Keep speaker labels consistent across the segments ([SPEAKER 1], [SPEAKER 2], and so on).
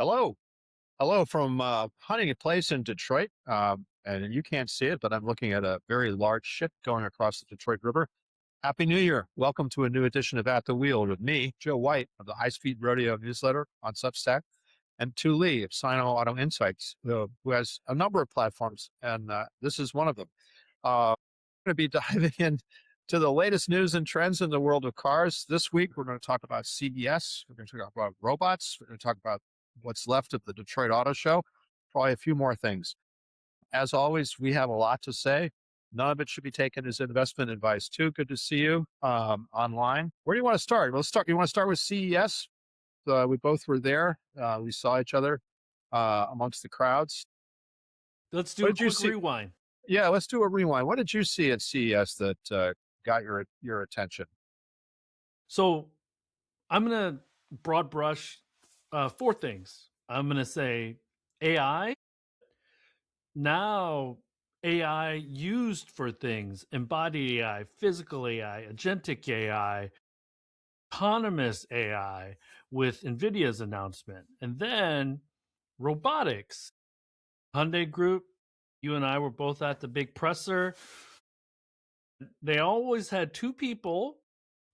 [SPEAKER 1] Hello. Hello from hunting a place in Detroit. And you can't see it, but I'm looking at a very large ship going across the Detroit River. Happy New Year. Welcome to a new edition of At the Wheel with me, Joe White of the High Speed Rodeo newsletter on Substack, and Tu Lee of Sino Auto Insights, who has a number of platforms, and this is one of them. We're going to be diving in to the latest news and trends in the world of cars. This week, we're going to talk about CES. We're going to talk about robots. We're going to talk about what's left of the Detroit Auto Show, probably a few more things. As always, we have a lot to say. None of it should be taken as investment advice, too. Good to see you online. Where do you want to start? Let's start. You want to start with CES? We both were there. We saw each other amongst the crowds.
[SPEAKER 2] Let's do a quick rewind.
[SPEAKER 1] Yeah, let's do a rewind. What did you see at CES that got your attention?
[SPEAKER 2] So I'm going to broad brush four things. I'm going to say AI. Now AI used for things, embodied AI, physical AI, agentic AI, autonomous AI with Nvidia's announcement. And then robotics. Hyundai Group, you and I were both at the big presser. They always had two people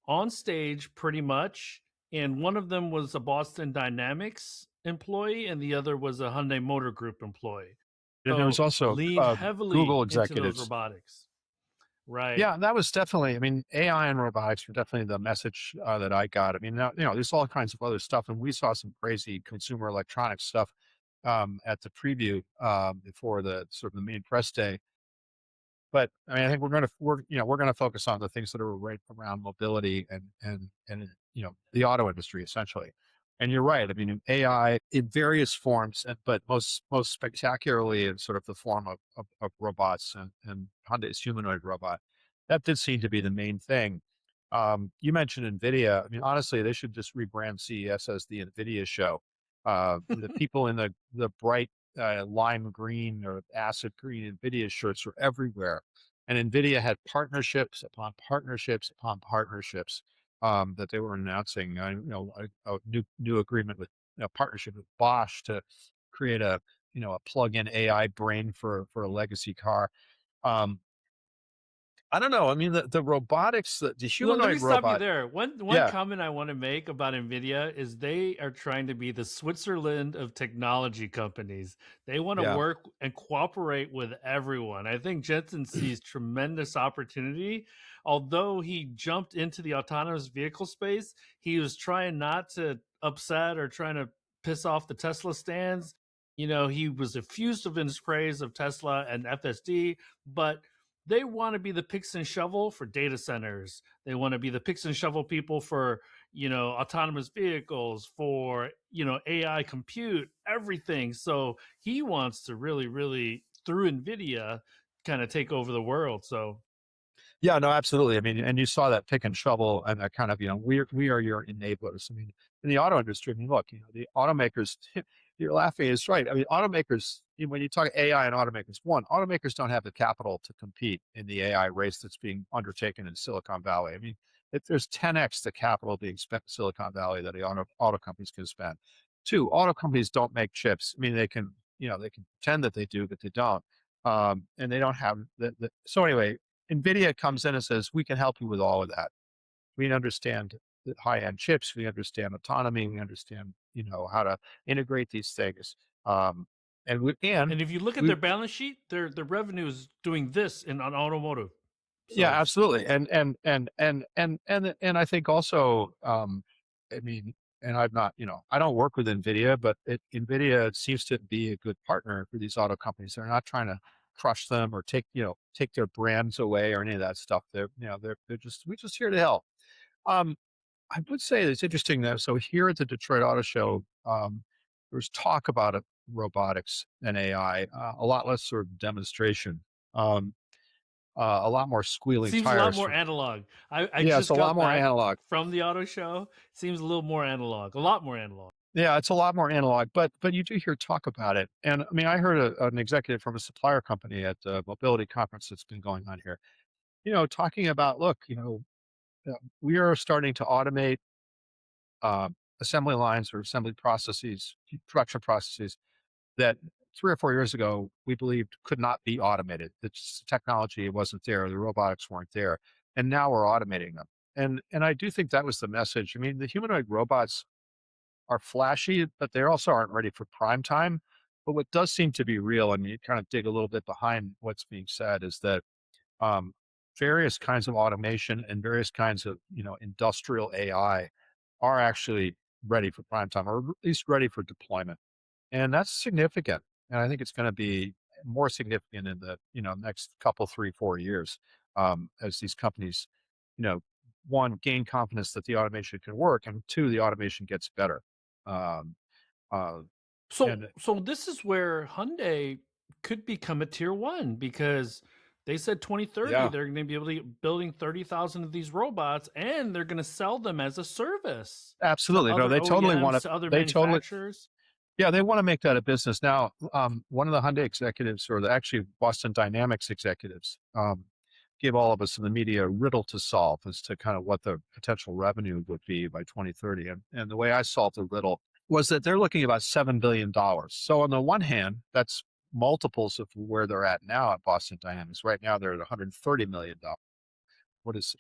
[SPEAKER 2] on stage pretty much, and one of them was a Boston Dynamics employee and the other was a Hyundai Motor Group employee.
[SPEAKER 1] And there was also
[SPEAKER 2] leaned heavily
[SPEAKER 1] Google
[SPEAKER 2] into
[SPEAKER 1] executives.
[SPEAKER 2] those robotics. Right.
[SPEAKER 1] Yeah, that was definitely, I mean, AI and robotics were definitely the message that I got. I mean, now, there's all kinds of other stuff, and we saw some crazy consumer electronics stuff at the preview before the sort of the main press day. But I mean, I think we're going to focus on the things that are right around mobility and the auto industry essentially. And you're right. I mean, AI in various forms, but most spectacularly in sort of the form of robots and Hyundai's humanoid robot. That did seem to be the main thing. You mentioned Nvidia. I mean, honestly, they should just rebrand CES as the Nvidia show. The people in the bright lime green or acid green Nvidia shirts were everywhere, and Nvidia had partnerships upon partnerships upon partnerships that they were announcing. A new agreement with partnership with Bosch to create a plug-in AI brain for a legacy car. I don't know. I mean, the robotics, the humanoid
[SPEAKER 2] Let me stop you
[SPEAKER 1] robot.
[SPEAKER 2] there. One comment I want to make about Nvidia is they are trying to be the Switzerland of technology companies. They want to work and cooperate with everyone. I think Jensen sees tremendous opportunity. Although he jumped into the autonomous vehicle space, he was trying not to upset or trying to piss off the Tesla stands. He was effusive in his praise of Tesla and FSD, but they want to be the picks and shovel for data centers. They want to be the picks and shovel people for, autonomous vehicles, for, AI compute, everything. So he wants to really, really, through NVIDIA, kind of take over the world. So.
[SPEAKER 1] Yeah, no, absolutely. I mean, and you saw that pick and shovel and that kind of, we are your enablers. I mean, in the auto industry, I mean, look, the automakers, you're laughing, it's right. I mean, automakers, when you talk AI and automakers, automakers don't have the capital to compete in the AI race that's being undertaken in Silicon Valley. I mean, there's 10x the capital being spent in Silicon Valley that the auto companies can spend. Two, auto companies don't make chips. I mean, they can pretend that they do, but they don't. And they don't have so anyway, NVIDIA comes in and says, we can help you with all of that. We understand the high-end chips. We understand autonomy. We understand, how to integrate these things. And
[SPEAKER 2] if you look at their balance sheet, their revenue is doing this on automotive.
[SPEAKER 1] So. Yeah, absolutely. And I think also, I mean, and I'm not, I don't work with NVIDIA, but NVIDIA seems to be a good partner for these auto companies. They're not trying to crush them or take their brands away or any of that stuff. We're just here to help. I would say it's interesting though. So here at the Detroit Auto Show, there's talk about robotics and AI, a lot less sort of demonstration. A lot more squealing
[SPEAKER 2] Seems
[SPEAKER 1] tires.
[SPEAKER 2] a lot more analog.
[SPEAKER 1] It's a lot more analog
[SPEAKER 2] from the auto show. Seems a little more analog, a lot more analog.
[SPEAKER 1] Yeah, it's a lot more analog, but you do hear talk about it. And I mean, I heard an executive from a supplier company at the mobility conference that's been going on here, talking about, look, we are starting to automate assembly lines or assembly processes, production processes that 3 or 4 years ago we believed could not be automated. The technology wasn't there, the robotics weren't there, and now we're automating them. And I do think that was the message. I mean, the humanoid robots are flashy, but they also aren't ready for prime time. But what does seem to be real, and you kind of dig a little bit behind what's being said, is that um, various kinds of automation and various kinds of industrial AI are actually ready for prime time, or at least ready for deployment, and that's significant. And I think it's going to be more significant in the next couple, 3, 4 years, as these companies, you know, one, gain confidence that the automation can work, and two, the automation gets better. Um, uh,
[SPEAKER 2] So
[SPEAKER 1] and
[SPEAKER 2] so this is where Hyundai could become a tier 1 because they said 2030
[SPEAKER 1] yeah,
[SPEAKER 2] they're gonna be able to get building 30,000 of these robots, and they're gonna sell them as a service to
[SPEAKER 1] absolutely. No,
[SPEAKER 2] other
[SPEAKER 1] they totally want
[SPEAKER 2] OEMs,
[SPEAKER 1] to.
[SPEAKER 2] to other
[SPEAKER 1] They totally,
[SPEAKER 2] manufacturers.
[SPEAKER 1] yeah, they want to make that a business now. One of the Hyundai executives, or actually Boston Dynamics executives, give all of us in the media a riddle to solve as to kind of what the potential revenue would be by 2030. And the way I solved the riddle was that they're looking at about $7 billion. So on the one hand, that's multiples of where they're at now at Boston Dynamics. Right now, they're at $130 million. What is,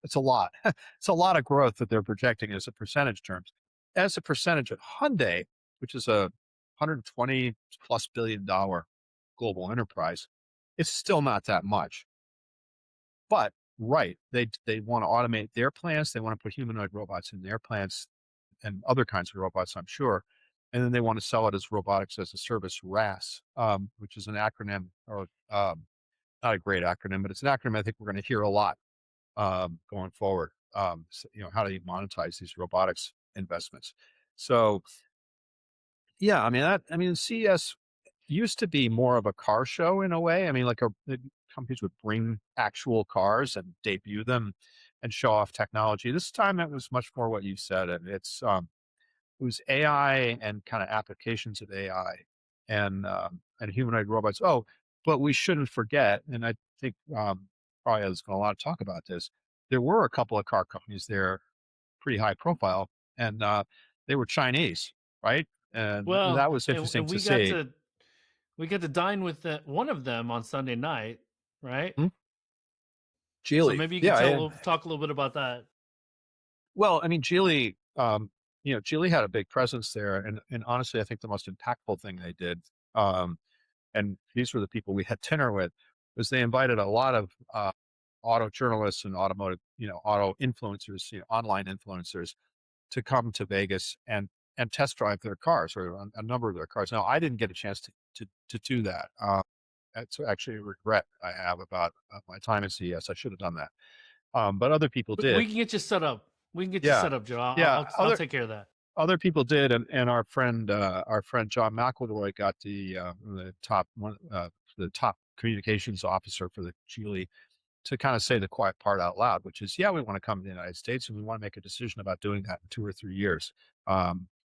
[SPEAKER 1] it's a lot. It's a lot of growth that they're projecting as a percentage terms. As a percentage of Hyundai, which is a 120 plus billion-dollar global enterprise, it's still not that much. But right, they want to automate their plants. They want to put humanoid robots in their plants and other kinds of robots, I'm sure. And then they want to sell it as robotics as a service, RaaS, which is an acronym, or not a great acronym, but it's an acronym I think we're going to hear a lot going forward. So, how do you monetize these robotics investments? So, yeah, I mean, CES used to be more of a car show in a way. I mean, like the companies would bring actual cars and debut them and show off technology. This time, it was much more what you said, and it was AI and kind of applications of AI and humanoid robots. Oh, but we shouldn't forget, and I think probably there's going to a lot of talk about this. There were a couple of car companies there, pretty high profile, and they were Chinese, right? And
[SPEAKER 2] Well,
[SPEAKER 1] that was interesting
[SPEAKER 2] and
[SPEAKER 1] to see.
[SPEAKER 2] we got to dine with one of them on Sunday night, right?
[SPEAKER 1] Hmm?
[SPEAKER 2] So
[SPEAKER 1] Geely,
[SPEAKER 2] maybe you could
[SPEAKER 1] yeah, and
[SPEAKER 2] talk a little bit about that.
[SPEAKER 1] well, I mean, Geely, Geely had a big presence there, and honestly, I think the most impactful thing they did, um, and these were the people we had dinner with, was they invited a lot of auto journalists and automotive, auto influencers, online influencers, to come to Vegas and test drive their cars, or a number of their cars. Now, I didn't get a chance to do that. That's actually a regret I have about my time at CES. I should have done that, but other people
[SPEAKER 2] We
[SPEAKER 1] did.
[SPEAKER 2] can get you set up. We can get you
[SPEAKER 1] Yeah,
[SPEAKER 2] set up, Joe.
[SPEAKER 1] yeah.
[SPEAKER 2] I'll take care of that.
[SPEAKER 1] Other people did, and our friend John McElroy got the top communications officer for the Geely to kind of say the quiet part out loud, which is, yeah, we want to come to the United States and we want to make a decision about doing that in 2 or 3 years.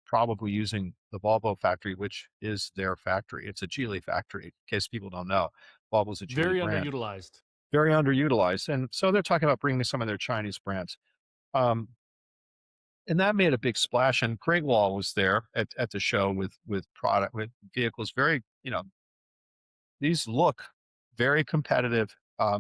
[SPEAKER 1] Probably using the Volvo factory, which is their factory. It's a Geely factory, in case people don't know. Volvo's a Geely
[SPEAKER 2] Very
[SPEAKER 1] brand,
[SPEAKER 2] underutilized.
[SPEAKER 1] very underutilized. And so they're talking about bringing some of their Chinese brands. Um, and that made a big splash. And Great Wall was there at the show with vehicles. Very, these look very competitive.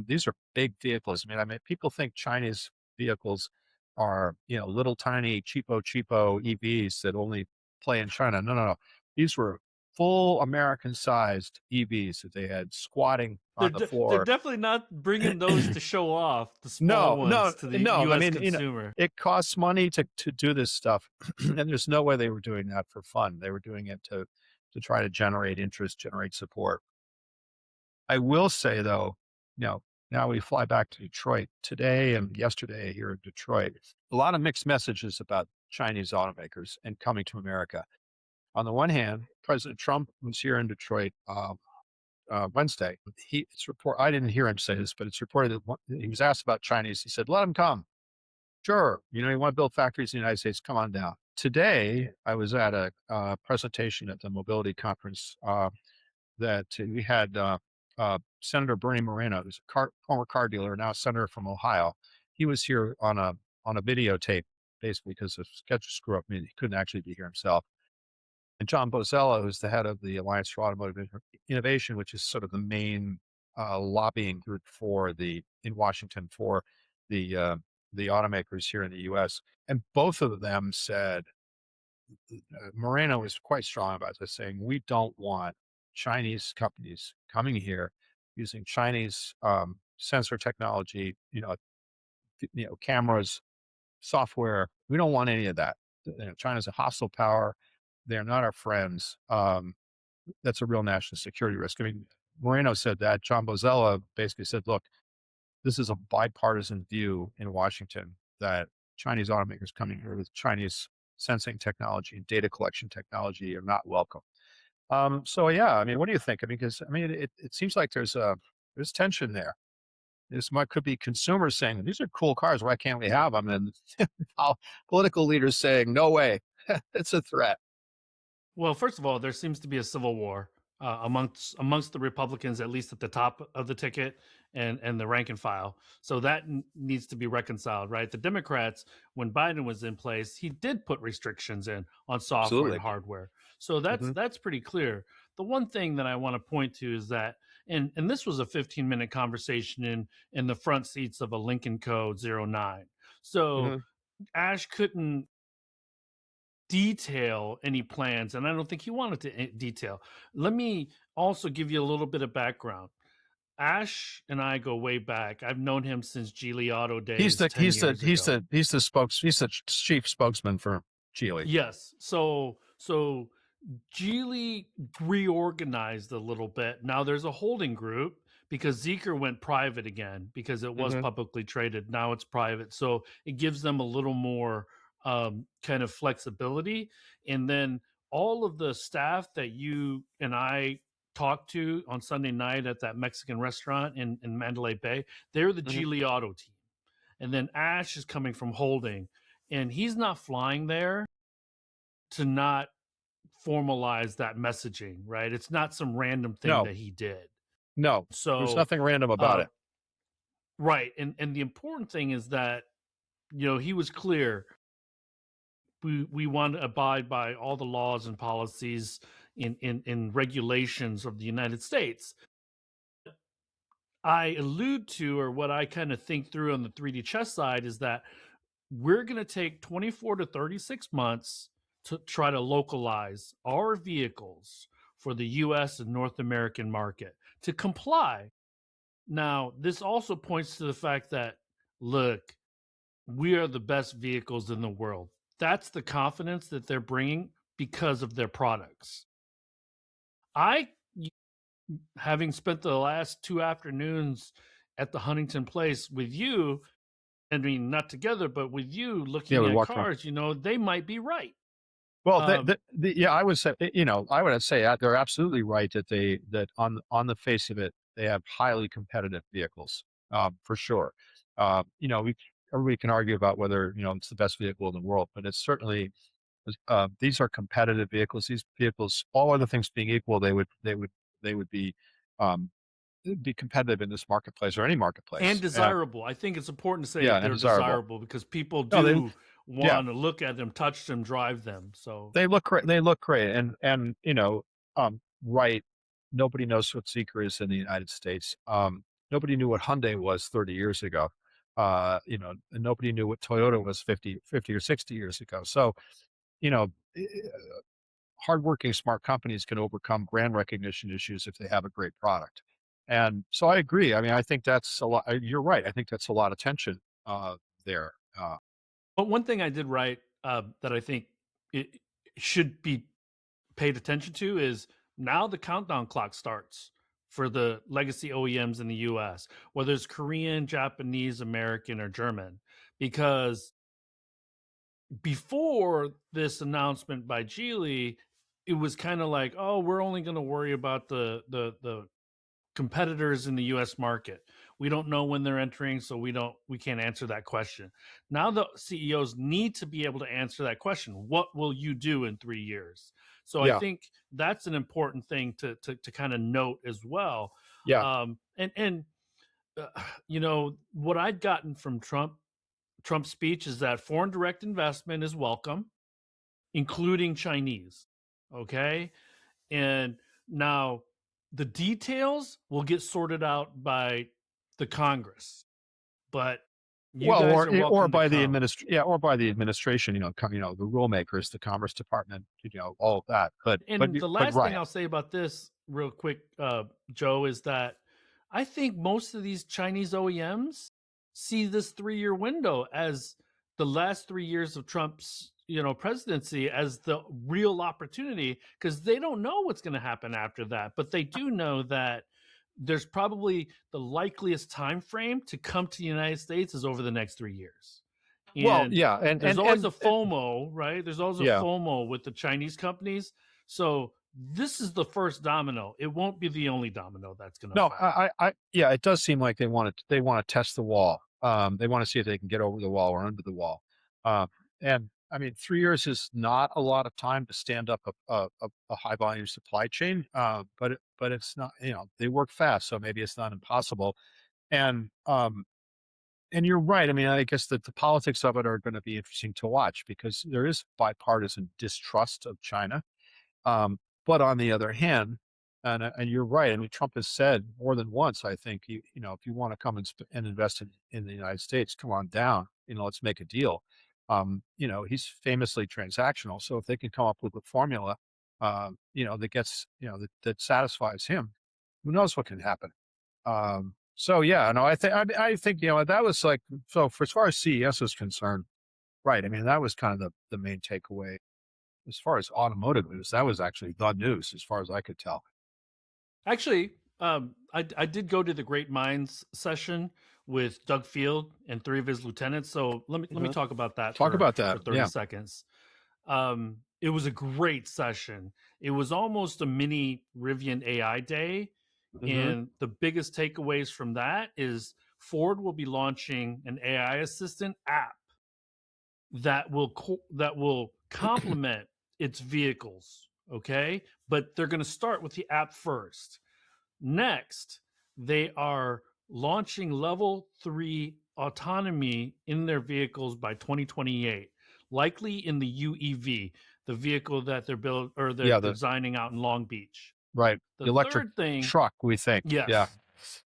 [SPEAKER 1] These are big vehicles. I mean, people think Chinese vehicles are, little tiny cheapo EVs that only play in China. No, no, no. These were full American sized EVs that they had squatting on the
[SPEAKER 2] They're
[SPEAKER 1] floor.
[SPEAKER 2] definitely not bringing those to show off the small
[SPEAKER 1] No,
[SPEAKER 2] ones
[SPEAKER 1] no,
[SPEAKER 2] to the
[SPEAKER 1] no. I
[SPEAKER 2] U.S.
[SPEAKER 1] mean,
[SPEAKER 2] consumer.
[SPEAKER 1] it costs money to do this stuff, and there's no way they were doing that for fun. They were doing it to try to generate interest, generate support. I will say though, now we fly back to Detroit today and yesterday here in Detroit. A lot of mixed messages about Chinese automakers and coming to America. On the one hand, President Trump was here in Detroit Wednesday. I didn't hear him say this, but it's reported that he was asked about Chinese. He said, "Let them come. Sure, you want to build factories in the United States? Come on down." Today, I was at a presentation at the Mobility Conference that we had Senator Bernie Moreno, who's a former car dealer, now senator from Ohio. He was here on a videotape, basically because of schedule screw up. I mean, he couldn't actually be here himself. And John Bozella, who's the head of the Alliance for Automotive Innovation, which is sort of the main lobbying group for the in Washington for the uh, the automakers here in the U.S. And both of them said Moreno was quite strong about this, saying we don't want Chinese companies coming here using Chinese sensor technology, cameras, software. We don't want any of that. China's a hostile power. They're not our friends. That's a real national security risk. I mean, Moreno said that. John Bozella basically said, look, this is a bipartisan view in Washington that Chinese automakers coming here with Chinese sensing technology and data collection technology are not welcome. So yeah, I mean, what do you think? I mean, because I mean, it seems like there's tension there. This might could be consumers saying these are cool cars. Why can't we have them? And political leaders saying no way. It's a threat.
[SPEAKER 2] Well, first of all, there seems to be a civil war amongst the Republicans, at least at the top of the ticket, and the rank and file. So that needs to be reconciled, right? The Democrats, when Biden was in place, he did put restrictions in on software and
[SPEAKER 1] Absolutely.
[SPEAKER 2] hardware. So
[SPEAKER 1] Hmm.
[SPEAKER 2] that's pretty clear. The one thing that I want to point to is that, and this was a 15-minute conversation in the front seats of a Lincoln Code '09. So
[SPEAKER 1] Hmm.
[SPEAKER 2] Ash couldn't detail any plans, and I don't think he wanted to detail. Let me also give you a little bit of background. Ash and I go way back. I've known him since Geely Auto
[SPEAKER 1] He's
[SPEAKER 2] days
[SPEAKER 1] the
[SPEAKER 2] 10
[SPEAKER 1] he's the
[SPEAKER 2] years
[SPEAKER 1] he's
[SPEAKER 2] ago.
[SPEAKER 1] the he's the chief spokesman for Geely.
[SPEAKER 2] Yes. So Geely reorganized a little bit. Now there's a holding group because Zeekr went private again because it was
[SPEAKER 1] Hmm.
[SPEAKER 2] publicly traded. Now it's private. So it gives them a little more kind of flexibility. And then all of the staff that you and I talked to on Sunday night at that Mexican restaurant in Mandalay Bay, they're the
[SPEAKER 1] Hmm.
[SPEAKER 2] Geely Auto team. And then Ash is coming from holding, and he's not flying there to not formalize that messaging, right? It's not some random thing
[SPEAKER 1] No,
[SPEAKER 2] that he did.
[SPEAKER 1] no, there's
[SPEAKER 2] So,
[SPEAKER 1] nothing random about
[SPEAKER 2] uh,
[SPEAKER 1] it.
[SPEAKER 2] right, and the important thing is that he was clear. We want to abide by all the laws and policies in regulations of the United States. I allude to, or what I kind of think through on the 3D chess side, is that we're going to take 24 to 36 months to try to localize our vehicles for the US and North American market to comply. Now, this also points to the fact that, look, we are the best vehicles in the world. That's the confidence that they're bringing because of their products. I, having spent the last 2 afternoons at the Huntington Place with you, I mean, not together, but with you
[SPEAKER 1] Yeah,
[SPEAKER 2] looking
[SPEAKER 1] we
[SPEAKER 2] at
[SPEAKER 1] walked around.
[SPEAKER 2] cars, they might be right.
[SPEAKER 1] Well,
[SPEAKER 2] Um,
[SPEAKER 1] yeah, I would say, I would say they're absolutely right that that on the face of it, they have highly competitive vehicles, for sure. Everybody can argue about whether it's the best vehicle in the world, but it's certainly these are competitive vehicles. These vehicles, all other things being equal, they would um, be competitive in this marketplace or any
[SPEAKER 2] and
[SPEAKER 1] marketplace. And
[SPEAKER 2] desirable. I think it's important to say
[SPEAKER 1] yeah, and
[SPEAKER 2] they're
[SPEAKER 1] desirable.
[SPEAKER 2] desirable because people
[SPEAKER 1] No, they
[SPEAKER 2] do
[SPEAKER 1] yeah,
[SPEAKER 2] want to look at them, touch them, drive them. So,
[SPEAKER 1] they look great. They look great, and right. Nobody knows what Zeekr is in the United States. Nobody knew what Hyundai was 30 years ago. And nobody knew what Toyota was 50 or 60 years ago. So, you know, eh, hardworking, smart companies can overcome brand recognition issues if they have a great product. And so I agree. I mean, I think that's a lot. You're right. I think that's a lot of tension there.
[SPEAKER 2] but one thing I did write that I think it should be paid attention to is now the countdown clock starts for the legacy OEMs in the US, whether it's Korean, Japanese, American, or German, because before this announcement by Geely, it was kind of like, oh, we're only going to worry about the competitors in the US market. We don't know when they're entering, so we can't answer that question. Now the CEOs need to be able to answer that question. What will you do in 3 years? So I
[SPEAKER 1] Yeah.
[SPEAKER 2] think that's an important thing to kind of note as well.
[SPEAKER 1] Yeah.
[SPEAKER 2] And what I'd gotten from Trump Trump's speech is that foreign direct investment is welcome, including Chinese. Okay. And now the details will get sorted out by the Congress, but you
[SPEAKER 1] Well,
[SPEAKER 2] guys are
[SPEAKER 1] or
[SPEAKER 2] welcome to
[SPEAKER 1] by the
[SPEAKER 2] come.
[SPEAKER 1] or by the administration, the rule makers, the Commerce Department, all of that.
[SPEAKER 2] And the
[SPEAKER 1] But
[SPEAKER 2] last thing
[SPEAKER 1] right.
[SPEAKER 2] I'll say about this, real quick, Joe, is that I think most of these Chinese OEMs see this 3-year window as the last 3 years of Trump's presidency as the real opportunity, because they don't know what's going to happen after that, but they do know that there's probably the likeliest time frame to come to the United States is over the next 3 years.
[SPEAKER 1] Well,
[SPEAKER 2] And
[SPEAKER 1] yeah,
[SPEAKER 2] there's always a FOMO, right? There's always a
[SPEAKER 1] yeah.
[SPEAKER 2] FOMO with the Chinese companies. So this is the first domino. It won't be the only domino that's going to
[SPEAKER 1] No,
[SPEAKER 2] fall.
[SPEAKER 1] yeah, it does seem like they want to test the wall. They want to see if they can get over the wall or under the wall. Um, and I mean, 3 years is not a lot of time to stand up a high volume supply chain. But it's not, they work fast, so maybe it's not impossible. And and you're right. I mean, I guess that the politics of it are going to be interesting to watch because there is bipartisan distrust of China. Um, but on the other hand, and you're right. I mean, Trump has said more than once, I think, if you want to come and invest in the United States, come on down. Let's make a deal. He's famously transactional. So if they can come up with a formula, that gets, that satisfies him, who knows what can happen. So yeah, no, I think, that was like, so for as far as CES is concerned, right. I mean, that was kind of the main takeaway as far as automotive news. That was actually the news as far as I could tell.
[SPEAKER 2] Actually, I did go to the Great Minds session with Doug Field and 3 of his lieutenants. So let me
[SPEAKER 1] Mhm.
[SPEAKER 2] talk about that
[SPEAKER 1] Talk
[SPEAKER 2] for
[SPEAKER 1] about that.
[SPEAKER 2] 30
[SPEAKER 1] Yeah.
[SPEAKER 2] seconds. It was a great session. It was almost a mini Rivian AI day.
[SPEAKER 1] Hmm.
[SPEAKER 2] And the biggest takeaways from that is Ford will be launching an AI assistant app that will complement its vehicles. Okay, but they're going to start with the app first. Next, they are launching level 3 autonomy in their vehicles by 2028, likely in the UEV, the vehicle that they're
[SPEAKER 1] Yeah.
[SPEAKER 2] designing out in Long Beach.
[SPEAKER 1] Right.
[SPEAKER 2] The
[SPEAKER 1] The electric
[SPEAKER 2] third thing,
[SPEAKER 1] truck, we think. Yeah.
[SPEAKER 2] yes,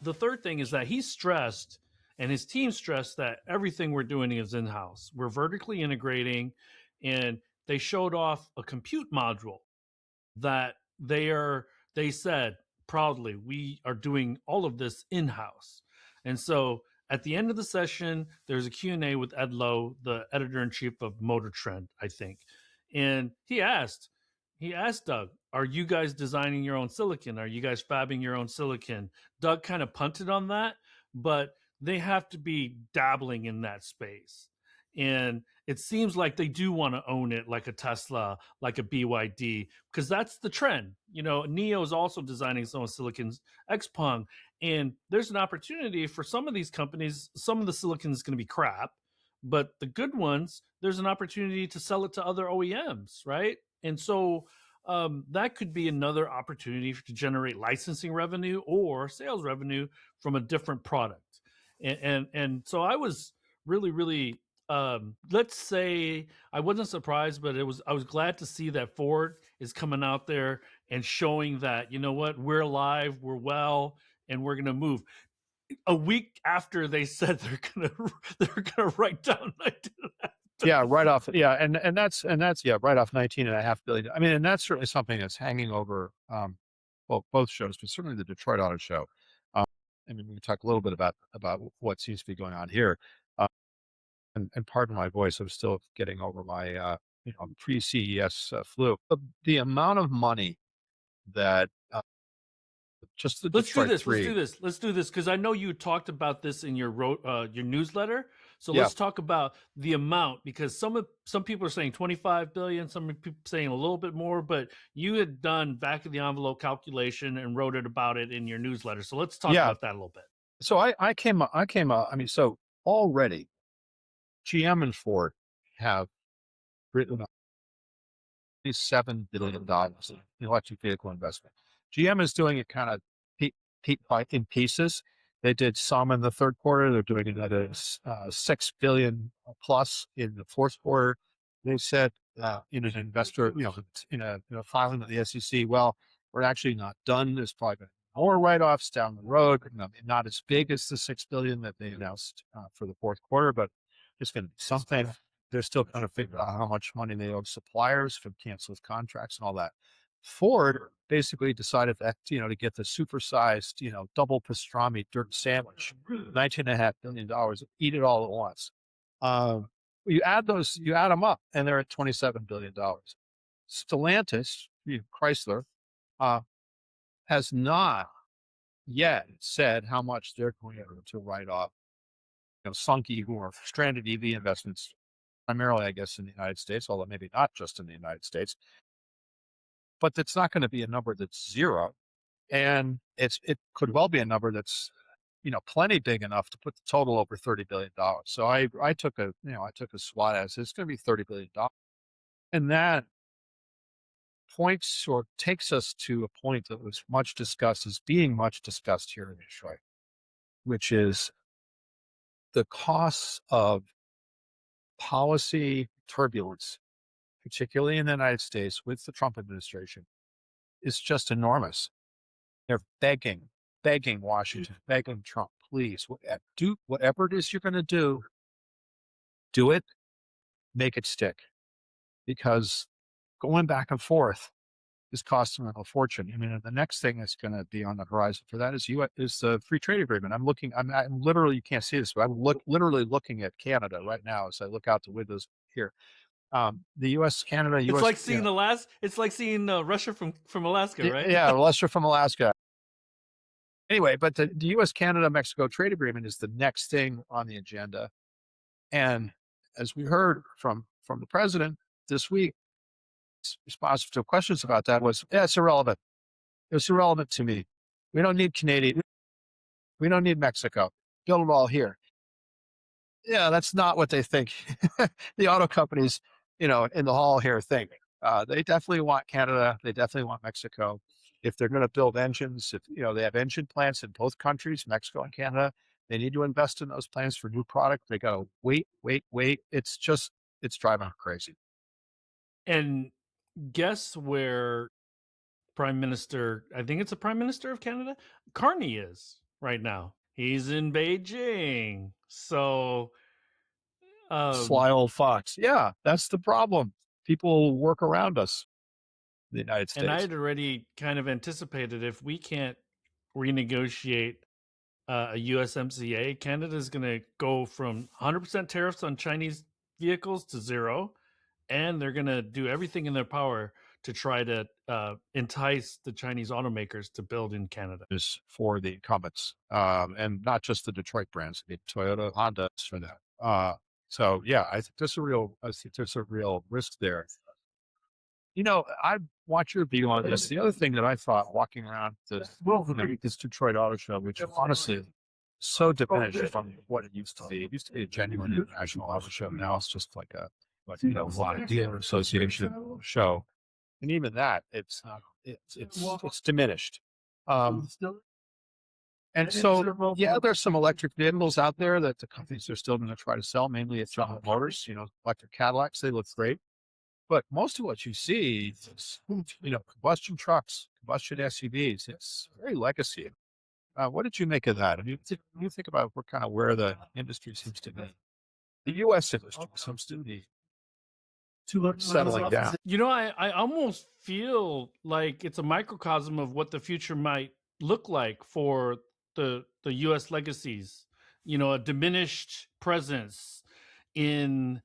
[SPEAKER 2] the third thing is that he stressed and his team stressed that everything we're doing is in house. We're vertically integrating, and they showed off a compute module that they said proudly we are doing all of this in house. And so at the end of the session, there's a Q&A with Ed Lowe, the editor in chief of Motor Trend, I think. And he asked Doug, are you guys designing your own silicon? Are you guys fabbing your own silicon? Doug kind of punted on that, but they have to be dabbling in that space. And it seems like they do want to own it like a Tesla, like a BYD, because that's the trend. Neo is also designing some of Silicon's Xpeng, and there's an opportunity for some of these companies. Some of the silicon is going to be crap, but the good ones, there's an opportunity to sell it to other OEMs, right? And so that could be another opportunity to generate licensing revenue or sales revenue from a different product. And so I was really let's say I wasn't surprised, but I was glad to see that Ford is coming out there and showing that, you know what, we're alive, we're well, and we're gonna move. A week after they said they're gonna write down 19.
[SPEAKER 1] Yeah. Right off. Yeah. And that's, yeah, right off 19.5 billion. I mean, and that's certainly something that's hanging over, well, both shows, but certainly the Detroit Auto Show. Um, I mean, we can talk a little bit about what seems to be going on here. Uh, and pardon my voice, I'm still getting over my, pre-CES flu. The amount of money that just the
[SPEAKER 2] Let's do
[SPEAKER 1] Detroit
[SPEAKER 2] this. Let's
[SPEAKER 1] Three.
[SPEAKER 2] do this. Let's do this because I know you talked about this in your newsletter. So
[SPEAKER 1] Yeah.
[SPEAKER 2] let's talk about the amount because some people are saying 25 billion, some people saying a little bit more, but you had done back of the envelope calculation and wrote it about it in your newsletter. So let's talk
[SPEAKER 1] Yeah.
[SPEAKER 2] about that a little bit.
[SPEAKER 1] So I mean, so already GM and Ford have written up $7 billion in electric vehicle investment. GM is doing it kind of in pieces. They did some in the third quarter. They're doing another 6 billion plus in the fourth quarter. They said in an investor, in a filing with the SEC, well, we're actually not done. There's probably going to be more write-offs down the road. Not as big as the 6 billion that they announced for the fourth quarter, but there's going to be something. They're still trying to figure out how much money they owe suppliers from canceled contracts and all that. Ford basically decided that, to get the supersized, double pastrami dirt sandwich, $19.5 billion, eat it all at once. You add them up, and they're at $27 billion. Stellantis, Chrysler, has not yet said how much they're going to write off, sunky or stranded EV investments, primarily, I guess, in the United States, although maybe not just in the United States. But it's not going to be a number that's zero. And it could well be a number that's, plenty big enough to put the total over $30 billion. So I took a swat at it. It's going to be $30 billion. And that points or takes us to a point that was being much discussed here in Detroit, which is the costs of policy turbulence, particularly in the United States with the Trump administration, is just enormous. They're begging Washington, begging Trump, please, do whatever it is you're going to do it, make it stick. Because going back and forth is costing them a fortune. The next thing that's going to be on the horizon for that is the free trade agreement. I'm literally, you can't see this, but I'm literally looking at Canada right now as I look out the windows here. The U.S., Canada,
[SPEAKER 2] it's
[SPEAKER 1] U.S.
[SPEAKER 2] Like seeing It's like seeing Russia from Alaska, right?
[SPEAKER 1] Yeah, Russia from Alaska. Anyway, but the U.S., Canada, Mexico trade agreement is the next thing on the agenda. And as we heard from the president this week, responsive to questions about that was, it's irrelevant. It's irrelevant to me. We don't need Canadian. We don't need Mexico. Build it all here. Yeah, that's not what they think. The auto companies, in the hall here think. They definitely want Canada. They definitely want Mexico. If they're going to build engines, if they have engine plants in both countries, Mexico and Canada, they need to invest in those plants for new product. They got to wait. It's driving them crazy.
[SPEAKER 2] And guess where Prime Minister, I think it's the Prime Minister of Canada, Carney is right now. He's in Beijing. So
[SPEAKER 1] sly old fox. Yeah, that's the problem. People work around us. The United States.
[SPEAKER 2] And I had already kind of anticipated if we can't renegotiate a USMCA, Canada is going to go from 100% tariffs on Chinese vehicles to zero, and they're going to do everything in their power to try to entice the Chinese automakers to build in Canada.
[SPEAKER 1] For the incumbents, and not just the Detroit brands, Toyota, Honda, for that. So yeah, I think there's a real risk there. I want your view on this. The other thing that I thought walking around this Detroit Auto Show, which honestly so diminished from what it used to be. It used to be a genuine international auto show. Now it's just like a dealer association show, and even that it's diminished. And so, yeah, there's some electric vehicles out there that the companies are still going to try to sell, mainly at General Motors. Electric Cadillacs, they look great. But most of what you see is, combustion trucks, combustion SUVs. It's very legacy. What did you make of that? You think about where the industry seems to be. The U.S. industry seems to be settling down.
[SPEAKER 2] I almost feel like it's a microcosm of what the future might look like for the U.S. legacies. A diminished presence in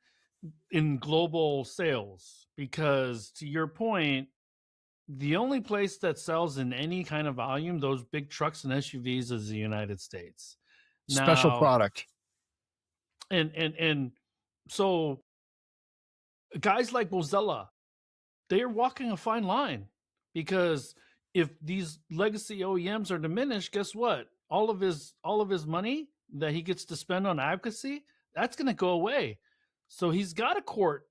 [SPEAKER 2] global sales, because to your point, the only place that sells in any kind of volume those big trucks and SUVs is the United States.
[SPEAKER 1] Special product.
[SPEAKER 2] And so guys like Mozilla, they're walking a fine line, because if these legacy OEMs are diminished, guess what? All of his money that he gets to spend on advocacy, that's going to go away. So he's got to court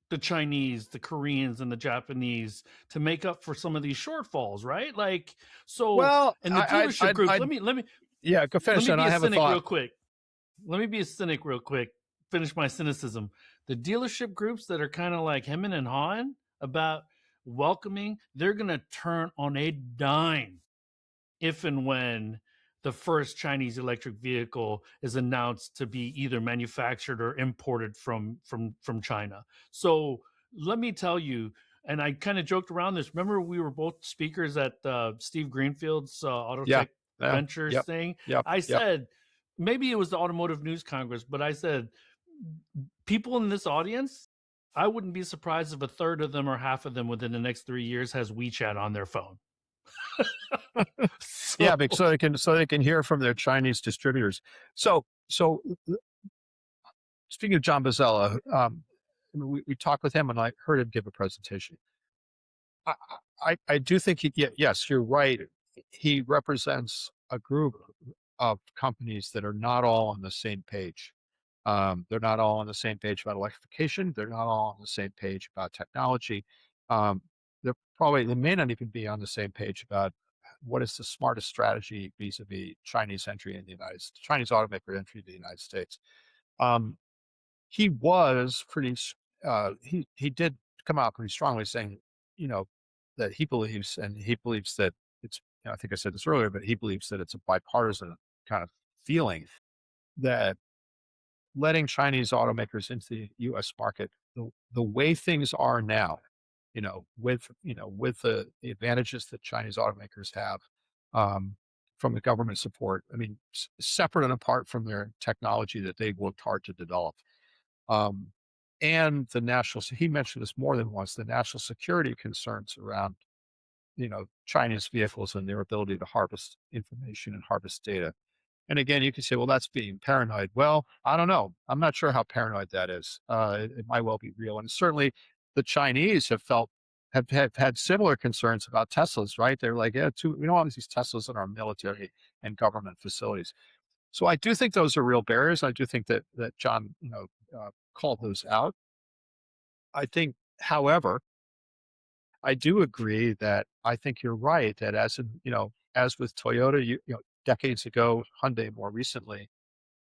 [SPEAKER 2] the Chinese, the Koreans, and the Japanese to make up for some of these shortfalls, right? And the dealership groups. Let me
[SPEAKER 1] Yeah, go
[SPEAKER 2] Let
[SPEAKER 1] finish
[SPEAKER 2] me
[SPEAKER 1] that.
[SPEAKER 2] be
[SPEAKER 1] I
[SPEAKER 2] a
[SPEAKER 1] have a
[SPEAKER 2] cynic
[SPEAKER 1] thought.
[SPEAKER 2] real quick. Let me be a cynic real quick. Finish my cynicism. The dealership groups that are kind of like hemming and hawing about welcoming, they're going to turn on a dime if and when the first Chinese electric vehicle is announced to be either manufactured or imported from China. So let me tell you, and I kind of joked around this. Remember, we were both speakers at Steve Greenfield's
[SPEAKER 1] Yeah.
[SPEAKER 2] Autotech
[SPEAKER 1] Yeah.
[SPEAKER 2] Ventures
[SPEAKER 1] Yep.
[SPEAKER 2] thing.
[SPEAKER 1] Yep.
[SPEAKER 2] I
[SPEAKER 1] Yep.
[SPEAKER 2] said, maybe it was the Automotive News Congress, but I said, people in this audience, I wouldn't be surprised if a third of them or half of them within the next 3 years has WeChat on their phone.
[SPEAKER 1] Yeah,
[SPEAKER 2] So
[SPEAKER 1] because so they can hear from their Chinese distributors. So speaking of John Bozzella, we talked with him and I heard him give a presentation. I I do think yes, you're right. He represents a group of companies that are not all on the same page. They're not all on the same page about electrification. They're not all on the same page about technology. They may not even be on the same page about what is the smartest strategy vis-a-vis Chinese entry in the Chinese automaker entry in the United States. Um, he was pretty he did come out pretty strongly saying, you know, that he believes that it's, I think I said this earlier, but he believes that it's a bipartisan kind of feeling that letting Chinese automakers into the US market, the way things are now, with the advantages that Chinese automakers have, um, from the government support. I mean, separate and apart from their technology that they worked hard to develop. Um, and he mentioned this more than once, the national security concerns around, Chinese vehicles and their ability to harvest information and harvest data. And again, you can say, well, that's being paranoid. Well, I don't know. I'm not sure how paranoid that is. It might well be real. And certainly the Chinese have had similar concerns about Teslas, right? They're like, yeah, we don't want these Teslas in our military and government facilities. So I do think those are real barriers. I do think that John, called those out. I think, however, I do agree that I think you're right that as with Toyota, decades ago, Hyundai more recently,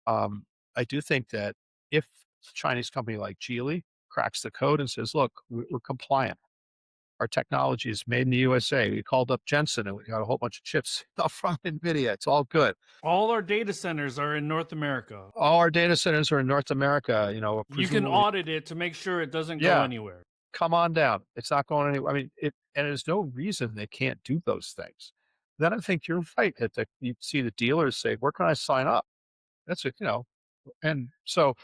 [SPEAKER 1] um, I do think that if a Chinese company like Geely cracks the code and says, "Look, we're compliant. Our technology is made in the USA. We called up Jensen and we got a whole bunch of chips from Nvidia. It's all good.
[SPEAKER 2] all our data centers are in North America.
[SPEAKER 1] All our data centers are in North America.
[SPEAKER 2] You can
[SPEAKER 1] Presumably,
[SPEAKER 2] audit it to make sure it doesn't go
[SPEAKER 1] yeah,
[SPEAKER 2] anywhere.
[SPEAKER 1] come on down. It's not going anywhere. I mean, and there's no reason they can't do those things. Then I think you're right that you see the dealers say, "Where can I sign up?" That's it, and so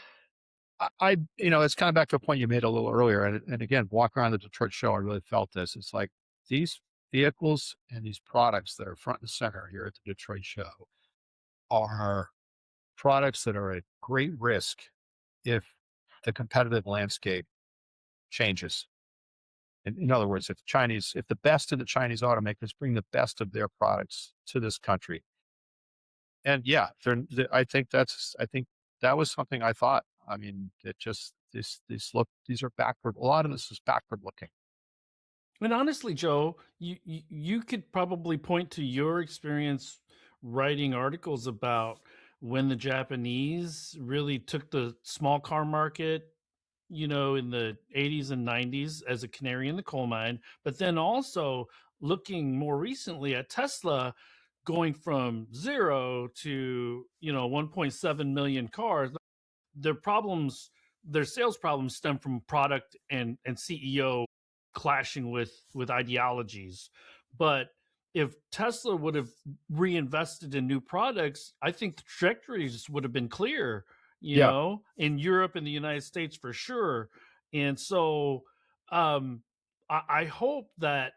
[SPEAKER 1] it's kind of back to a point you made a little earlier. And again, walking around the Detroit show, I really felt this. It's like these vehicles and these products that are front and center here at the Detroit show are products that are at great risk if the competitive landscape changes. In other words, if the best of the Chinese automakers bring the best of their products to this country, and yeah, I think that was something I thought. I mean, it just these are backward. A lot of this is backward looking.
[SPEAKER 2] And honestly, Joe, you could probably point to your experience writing articles about when the Japanese really took the small car market, in the 80s and 90s as a canary in the coal mine, but then also looking more recently at Tesla going from 0 to, 1.7 million cars. Their problems, their sales problems stem from product and CEO clashing with ideologies. But if Tesla would have reinvested in new products, I think the trajectories would have been clear,
[SPEAKER 1] Yeah,
[SPEAKER 2] in Europe and the United States for sure. And so um I hope that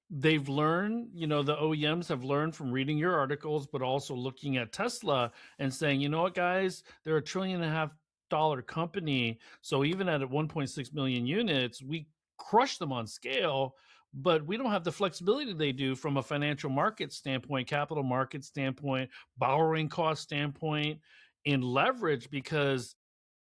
[SPEAKER 2] they've learned, the OEMs have learned from reading your articles, but also looking at Tesla and saying, you know what, guys, they're $1.5 trillion company. So even at 1.6 million units, we crush them on scale, but we don't have the flexibility they do from a financial market standpoint, capital market standpoint, borrowing cost standpoint, in leverage because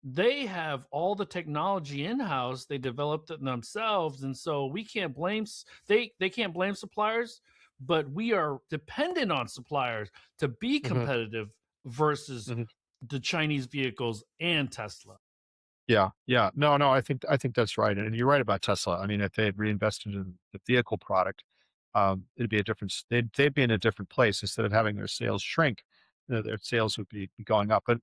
[SPEAKER 2] they have all the technology in house. They developed it themselves, and so we can't blame they can't blame suppliers. but we are dependent on suppliers to be
[SPEAKER 1] Hmm.
[SPEAKER 2] competitive versus
[SPEAKER 1] Hmm.
[SPEAKER 2] the Chinese vehicles and Tesla.
[SPEAKER 1] Yeah, yeah. No, no, I think that's right, and you're right about Tesla. I mean, if they had reinvested in the vehicle product, it'd be a different. They'd be in a different place instead of having their sales shrink. Their sales would be going up. But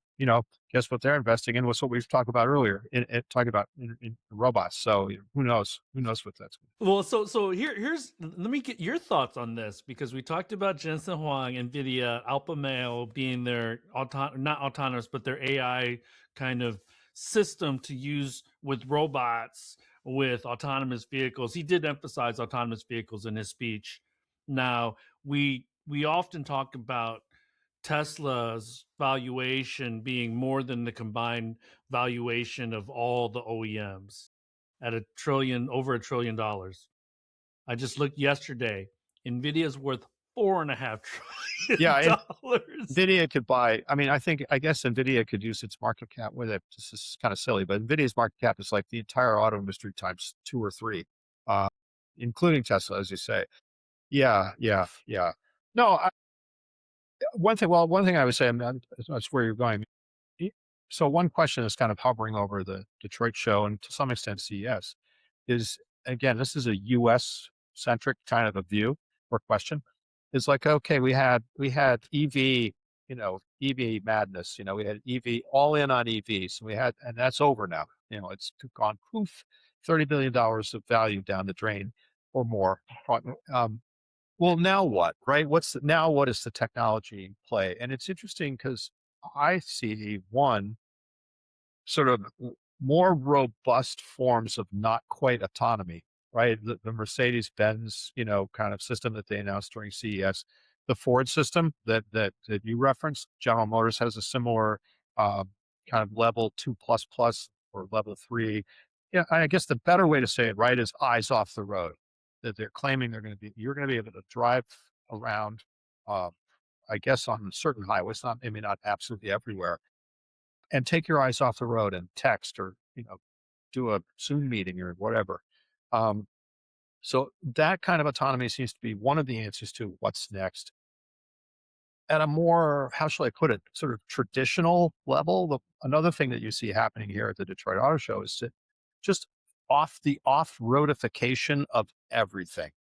[SPEAKER 1] guess what they're investing in? What's what we've talked about earlier? In talking about in robots. So who knows? Who knows what that's?
[SPEAKER 2] Well, so here's let me get your thoughts on this because we talked about Jensen Huang, Nvidia, Alpha Male being their not autonomous, but their AI kind of system to use with robots with autonomous vehicles. He did emphasize autonomous vehicles in his speech. Now, we often talk about Tesla's valuation being more than the combined valuation of all the OEMs at over $1 trillion. I just looked yesterday. Nvidia's worth $4.5 trillion
[SPEAKER 1] Yeah, and
[SPEAKER 2] dollars.
[SPEAKER 1] Nvidia could buy. I mean, I guess Nvidia could use its market cap with it. This is kind of silly, but Nvidia's market cap is like the entire auto industry times two or three, uh, including Tesla, as you say. Yeah, yeah, yeah. No, one thing I would say, that's where you're going. Y- So one question is kind of hovering over the Detroit show and to some extent CES is, again, this is a US centric kind of a view or question. It's like, okay, we had EV, EV madness, we had EV all in on EVs. And that's over now. It's gone poof, $30 billion of value down the drain or more. Um, well, now what, right? Now what is the technology in play? And it's interesting because I see one sort of more robust forms of not quite autonomy, right? The Mercedes-Benz, kind of system that they announced during CES, the Ford system that you referenced, General Motors has a similar um, kind of level 2++ or level 3. Yeah, I guess the better way to say it, right, is eyes off the road. That they're claiming you're going to be able to drive around, uh, I guess, on certain highways, not maybe not absolutely everywhere, and take your eyes off the road and text or do a Zoom meeting or whatever. Um, so that kind of autonomy seems to be one of the answers to what's next. At a more, how shall I put it, sort of traditional level, another thing that you see happening here at the Detroit Auto Show is to just off-roadification of everything.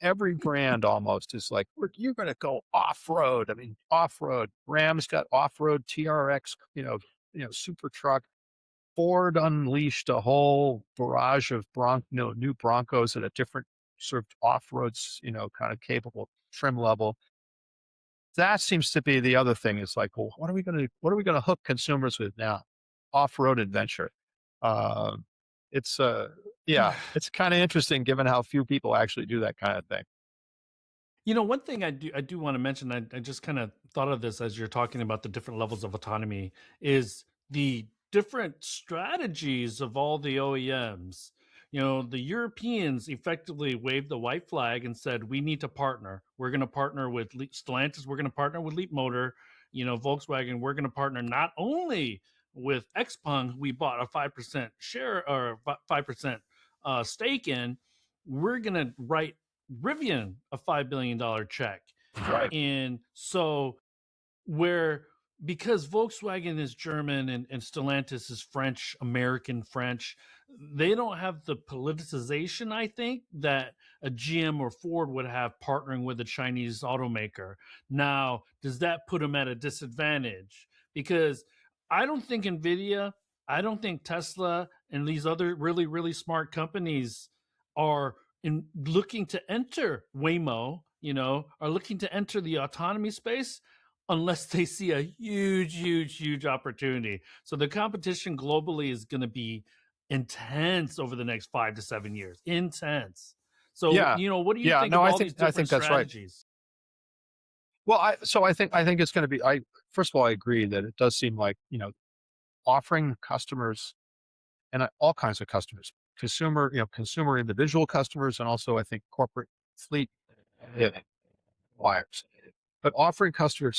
[SPEAKER 1] Every brand almost is like, you're going to go off road. I mean, off road. Ram's got off road TRX, super truck. Ford unleashed a whole barrage of new Broncos at a different sort of off roads, kind of capable trim level. That seems to be the other thing. Is like, well, what are we going to hook consumers with now? Off road adventure. Um, it's yeah, it's kind of interesting given how few people actually do that kind of thing.
[SPEAKER 2] One thing I do want to mention, I just kind of thought of this as you're talking about the different levels of autonomy, is the different strategies of all the OEMs. The Europeans effectively waved the white flag and said, we need to partner. We're going to partner with Stellantis. We're going to partner with Leap Motor. Volkswagen, we're going to partner not only with Xpeng, who we bought a 5% share or 5% stake in. We're going to write Rivian a $5 billion check.
[SPEAKER 1] Right.
[SPEAKER 2] And so where because Volkswagen is German and Stellantis is French, American French, they don't have the politicization, I think, that a GM or Ford would have partnering with a Chinese automaker. Now, does that put them at a disadvantage? Because I don't think Nvidia, I don't think Tesla and these other really, really smart companies are looking to enter Waymo, are looking to enter the autonomy space unless they see a huge, huge, huge opportunity. So the competition globally is going to be intense over the next 5 to 7 years. Intense. So,
[SPEAKER 1] Yeah.
[SPEAKER 2] what do you
[SPEAKER 1] Yeah.
[SPEAKER 2] think
[SPEAKER 1] No,
[SPEAKER 2] of
[SPEAKER 1] I
[SPEAKER 2] all
[SPEAKER 1] think
[SPEAKER 2] these
[SPEAKER 1] I
[SPEAKER 2] different
[SPEAKER 1] think that's right.
[SPEAKER 2] strategies?
[SPEAKER 1] Well, I think it's going to be. I First of all, I agree that it does seem like offering customers and all kinds of customers, consumer individual customers, and also I think corporate fleet yeah, buyers, but offering customers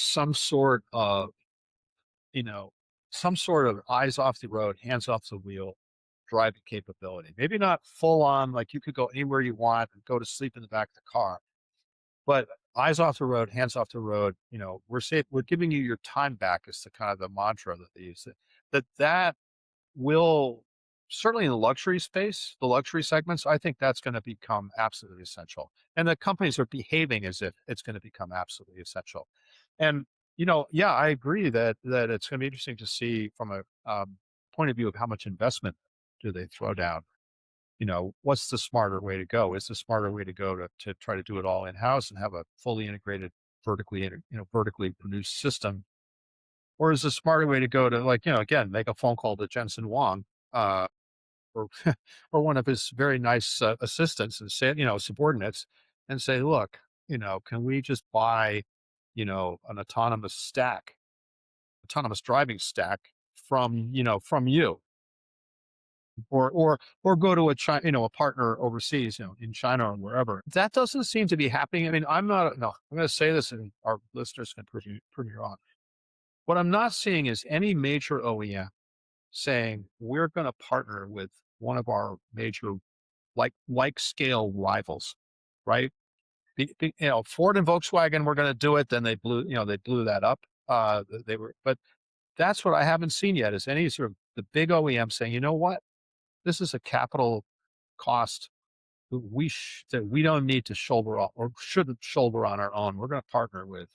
[SPEAKER 1] you know, some sort of eyes off the road, hands off the wheel driving capability. Maybe not full on, like you could go anywhere you want and go to sleep in the back of the car, but eyes off the road, hands off the road. We're giving you your time back is the kind of the mantra that they use. That will certainly in the luxury space, the luxury segments, I think that's going to become absolutely essential. And the companies are behaving as if it's going to become absolutely essential. And yeah, I agree that it's going to be interesting to see from a point of view of how much investment do they throw down. What's the smarter way to go? Is the smarter way to go to try to do it all in house and have a fully integrated, vertically produced system, or is the smarter way to go to again make a phone call to Jensen Huang, or or one of his very nice assistants and say, subordinates, and say, look, can we just buy, an autonomous driving stack from you, or go to a partner overseas, in China or wherever. That doesn't seem to be happening. I mean, I'm going to say this, and our listeners can prove me wrong. What I'm not seeing is any major OEM saying we're going to partner with one of our major like scale rivals, right? Ford and Volkswagen were going to do it, then they blew that up. But that's what I haven't seen yet is any sort of the big OEM saying, you know what, this is a capital cost that we don't need to shoulder off or shouldn't shoulder on our own. We're going to partner with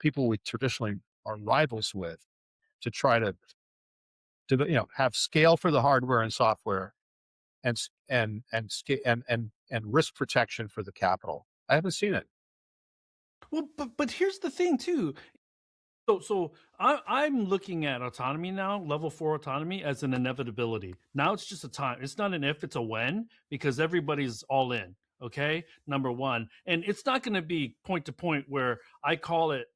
[SPEAKER 1] people we traditionally are rivals with to try to have scale for the hardware and software and and risk protection for the capital. I haven't seen it.
[SPEAKER 2] Well, but here's the thing too. I'm looking at autonomy now, level 4 autonomy, as an inevitability. Now it's just a time. It's not an if, it's a when, because everybody's all in. Okay, number one, and it's not going to be point to point where I call it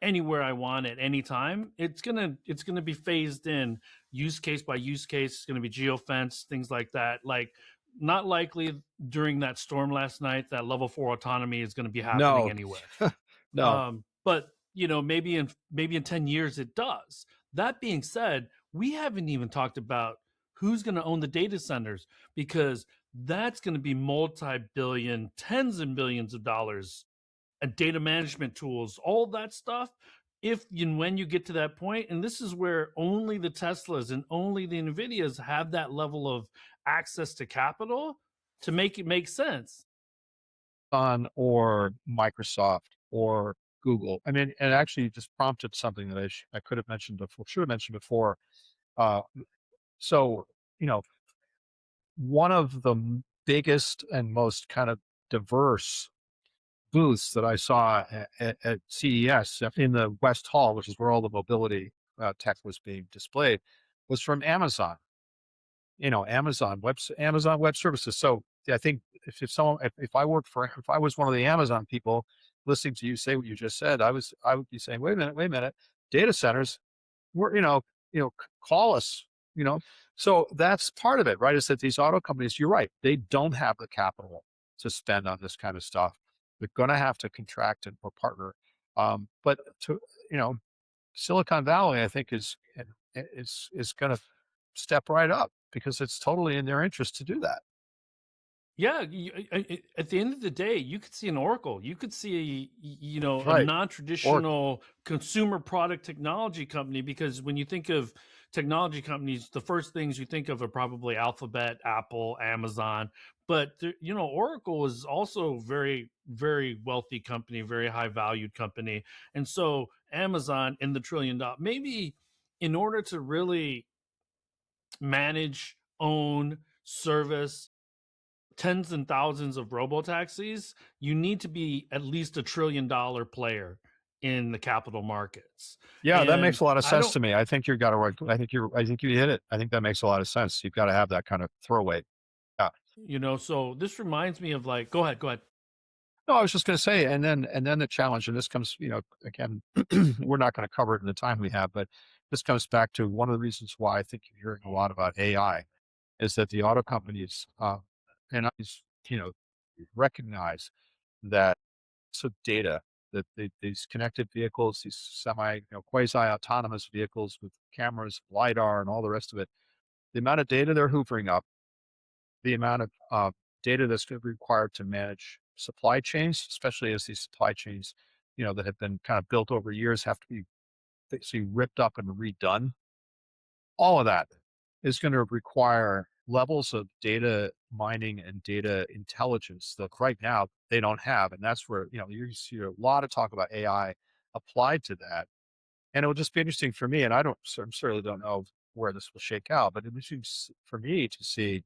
[SPEAKER 2] anywhere I want at any time. It's gonna be phased in, use case by use case. It's gonna be geofence, things like that. Like, not likely during that storm last night that level 4 autonomy is going to be happening
[SPEAKER 1] No,
[SPEAKER 2] anywhere.
[SPEAKER 1] no.
[SPEAKER 2] But maybe in 10 years it does. That being said, we haven't even talked about who's going to own the data centers, because that's going to be multi-billion, tens and billions of dollars, and data management tools, all that stuff. If and when you get to that point, and this is where only the Teslas and only the Nvidias have that level of access to capital to make it make sense.
[SPEAKER 1] On or Microsoft or Google. I mean, it actually just prompted something that I could have mentioned before, should have mentioned before. Uh, so, you know, one of the biggest and most kind of diverse booths that I saw at CES in the West Hall, which is where all the mobility tech was being displayed, was from Amazon. Amazon Web Services. So I think if I worked if I was one of the Amazon people listening to you say what you just said, I would be saying, wait a minute, data centers, we're call us, you know. So that's part of it, right? Is that these auto companies, you're right, they don't have the capital to spend on this kind of stuff. They're going to have to contract or partner. But to you know, Silicon Valley, I think is going to step right up because it's totally in their interest to do that.
[SPEAKER 2] Yeah, at the end of the day, you could see an Oracle. You could see a
[SPEAKER 1] Right. Or
[SPEAKER 2] non-traditional consumer product technology company, because when you think of technology companies, the first things you think of are probably Alphabet, Apple, Amazon. But Oracle is also very, very wealthy company, very high valued company, and so Amazon in the $1 trillion, maybe in order to really manage, own, service tens and thousands of robo taxis, you need to be at least $1 trillion player in the capital markets.
[SPEAKER 1] yeah, that
[SPEAKER 2] And
[SPEAKER 1] makes a lot of
[SPEAKER 2] I
[SPEAKER 1] sense
[SPEAKER 2] don't,
[SPEAKER 1] to me. I think you got it right. I think you hit it. I think that makes a lot of sense. You've got to have that kind of throwaway. Yeah.
[SPEAKER 2] so this reminds me of, like, go ahead, go ahead.
[SPEAKER 1] No, I was just going to say, and then the challenge, and this comes, again, we're not going to cover it in the time we have, but this comes back to one of the reasons why I think you're hearing a lot about AI is that the auto companies and others, recognize that data that these connected vehicles, these quasi autonomous vehicles with cameras, lidar, and all the rest of it, the amount of data they're hoovering up, the amount of data that's going to be required to manage supply chains, especially as these supply chains, that have been kind of built over years have to be basically ripped up and redone. All of that is going to require levels of data mining and data intelligence that right now they don't have. And that's where, you see a lot of talk about AI applied to that. And it will just be interesting for me. And certainly don't know where this will shake out, but it was interesting for me to see,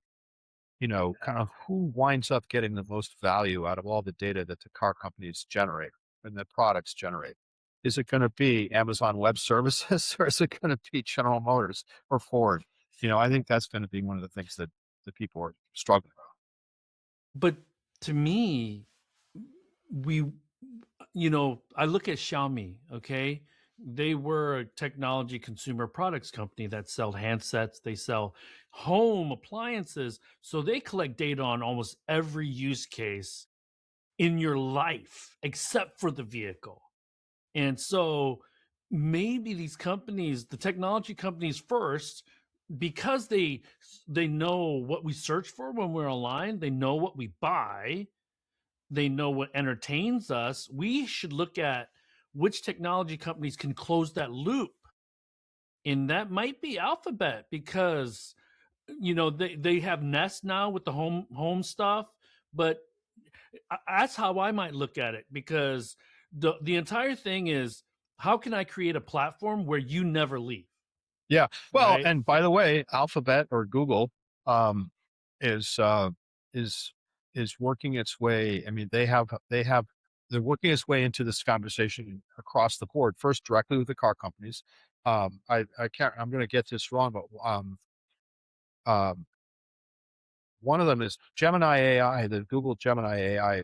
[SPEAKER 1] kind of who winds up getting the most value out of all the data that the car companies generate and the products generate. Is it going to be Amazon Web Services or is it going to be General Motors or Ford? I think that's going to be one of the things that the people are struggling with.
[SPEAKER 2] But to me, we I look at Xiaomi, okay? They were a technology consumer products company that sell handsets, they sell home appliances, so they collect data on almost every use case in your life except for the vehicle. And so maybe these companies, the technology companies first, because they know what we search for when we're online, they know what we buy, they know what entertains us. We should look at which technology companies can close that loop. And that might be Alphabet because they have Nest now with the home stuff, but that's how I might look at it because the entire thing is how can I create a platform where you never leave,
[SPEAKER 1] Yeah. Well,
[SPEAKER 2] right?
[SPEAKER 1] and by the way, Alphabet or Google um, is is is working its way. I mean, they're working its way into this conversation across the board. First, directly with the car companies. I can't. I'm going to get this wrong, but um, one of them is Gemini AI. The Google Gemini AI.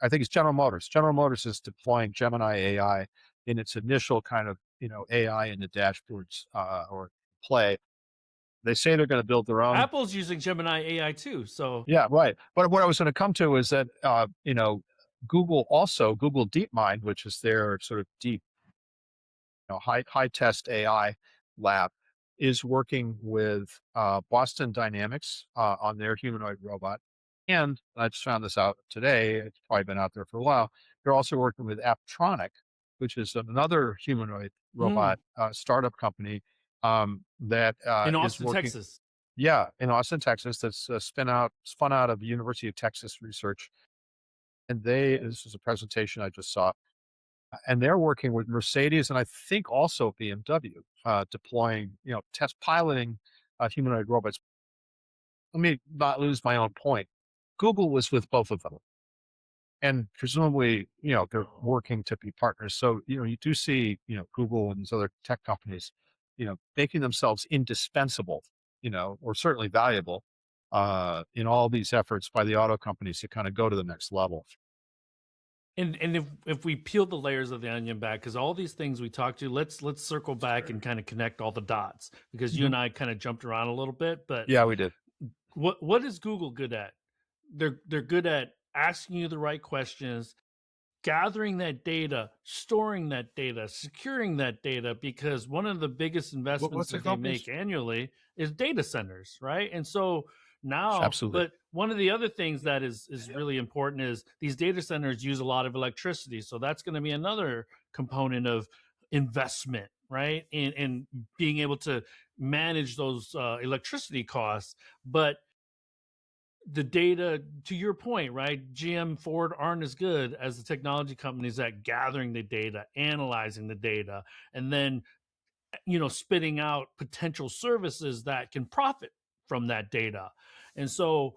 [SPEAKER 1] I think it's General Motors. General Motors is deploying Gemini AI in its initial kind of AI in the dashboards or play. They say they're gonna build their own.
[SPEAKER 2] Apple's using Gemini AI too, so
[SPEAKER 1] Yeah, right. But what I was gonna come to is that, Google DeepMind, which is their sort of deep, high test AI lab, is working with, Boston Dynamics, on their humanoid robot. And I just found this out today, it's probably been out there for a while. They're also working with Apptronic, which is another humanoid
[SPEAKER 2] mm,
[SPEAKER 1] robot, startup company, that,
[SPEAKER 2] in
[SPEAKER 1] is
[SPEAKER 2] Austin,
[SPEAKER 1] working.
[SPEAKER 2] Texas.
[SPEAKER 1] Yeah, in Austin, Texas, that's, spun out of University of Texas Research, and this is a presentation I just saw, and they're working with Mercedes and I think also BMW, deploying, test piloting, humanoid robots. Let me not lose my own point. Google was with both of them, and presumably, they're working to be partners. So, you do see, Google and these other tech companies, making themselves indispensable, or certainly valuable, in all these efforts by the auto companies to kind of go to the next level.
[SPEAKER 2] And if we peel the layers of the onion back, because all these things we talked to, let's circle back and kind of connect all the dots because you
[SPEAKER 1] Mhm.
[SPEAKER 2] and I kind of jumped around a little bit. But
[SPEAKER 1] Yeah, we did.
[SPEAKER 2] what is Google good at? They're good at asking you the right questions, gathering that data, storing that data, securing that data, because one of the biggest investments
[SPEAKER 1] What's the
[SPEAKER 2] that they
[SPEAKER 1] companies?
[SPEAKER 2] make annually is data centers, right? And so now,
[SPEAKER 1] Absolutely.
[SPEAKER 2] but one of the other things that is really important is these data centers use a lot of electricity. So that's going to be another component of investment, right? And being able to manage those electricity costs. But the data, to your point, right? GM, Ford aren't as good as the technology companies at gathering the data, analyzing the data, and then spitting out potential services that can profit from that data. And so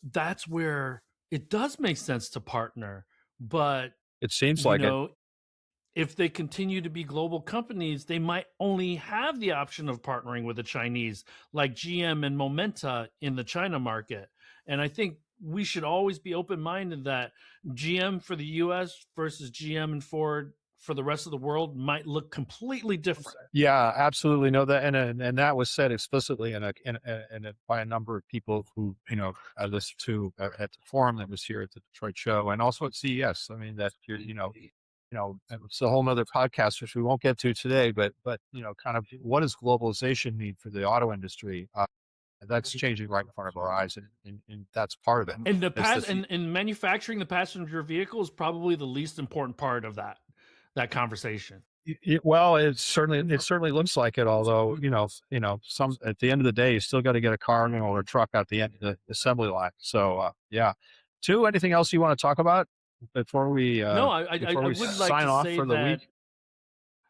[SPEAKER 2] that's where it does make sense to partner. But
[SPEAKER 1] It seems
[SPEAKER 2] you
[SPEAKER 1] like it.
[SPEAKER 2] know if they continue to be global companies, they might only have the option of partnering with the Chinese, like GM and Momenta in the China market. And I think we should always be open minded that GM for the US versus GM and Ford for the rest of the world might look completely different.
[SPEAKER 1] Yeah, absolutely. No, that and that was said explicitly by a number of people who I listened to at the forum that was here at the Detroit show and also at CES. I mean that it's a whole nother podcast which we won't get to today. But kind of what does globalization mean for the auto industry? That's changing right in front of our eyes, and that's part of it.
[SPEAKER 2] And the
[SPEAKER 1] It's
[SPEAKER 2] pass
[SPEAKER 1] this.
[SPEAKER 2] and manufacturing the passenger vehicle is probably the least important part of that conversation.
[SPEAKER 1] Well, it certainly looks like it. Although some at the end of the day, you still got to get a car or a truck out the end of the assembly line. So yeah. Two. Anything else you want to talk about before we
[SPEAKER 2] No,
[SPEAKER 1] uh,
[SPEAKER 2] I
[SPEAKER 1] before we
[SPEAKER 2] would like
[SPEAKER 1] sign
[SPEAKER 2] to
[SPEAKER 1] off
[SPEAKER 2] say
[SPEAKER 1] for the
[SPEAKER 2] that
[SPEAKER 1] week?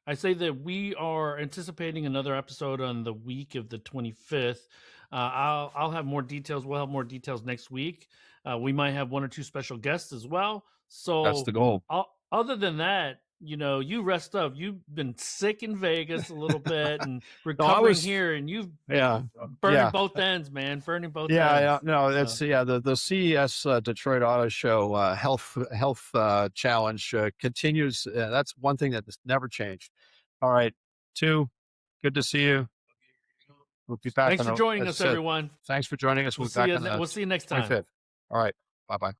[SPEAKER 2] I say that we are anticipating another episode on the week of the 25th. I'll have more details. We'll have more details next week. We might have one or two special guests as well.
[SPEAKER 1] That's the
[SPEAKER 2] So,
[SPEAKER 1] goal.
[SPEAKER 2] other than that, you rest up. You've been sick in Vegas a little bit and
[SPEAKER 1] No, I
[SPEAKER 2] recovering
[SPEAKER 1] was.
[SPEAKER 2] here, and you've
[SPEAKER 1] Yeah,
[SPEAKER 2] burning
[SPEAKER 1] yeah.
[SPEAKER 2] both ends, man. Burning both
[SPEAKER 1] Yeah, yeah,
[SPEAKER 2] ends.
[SPEAKER 1] no,
[SPEAKER 2] So,
[SPEAKER 1] it's the CES Detroit Auto Show health challenge continues. That's one thing that has never changed. All right, two, good to see you. We'll be back
[SPEAKER 2] thanks
[SPEAKER 1] on
[SPEAKER 2] for
[SPEAKER 1] the,
[SPEAKER 2] joining
[SPEAKER 1] as I
[SPEAKER 2] us,
[SPEAKER 1] said.
[SPEAKER 2] everyone.
[SPEAKER 1] Thanks for joining us. We'll be back on the
[SPEAKER 2] We'll see you next time.
[SPEAKER 1] 25th. All right, bye bye.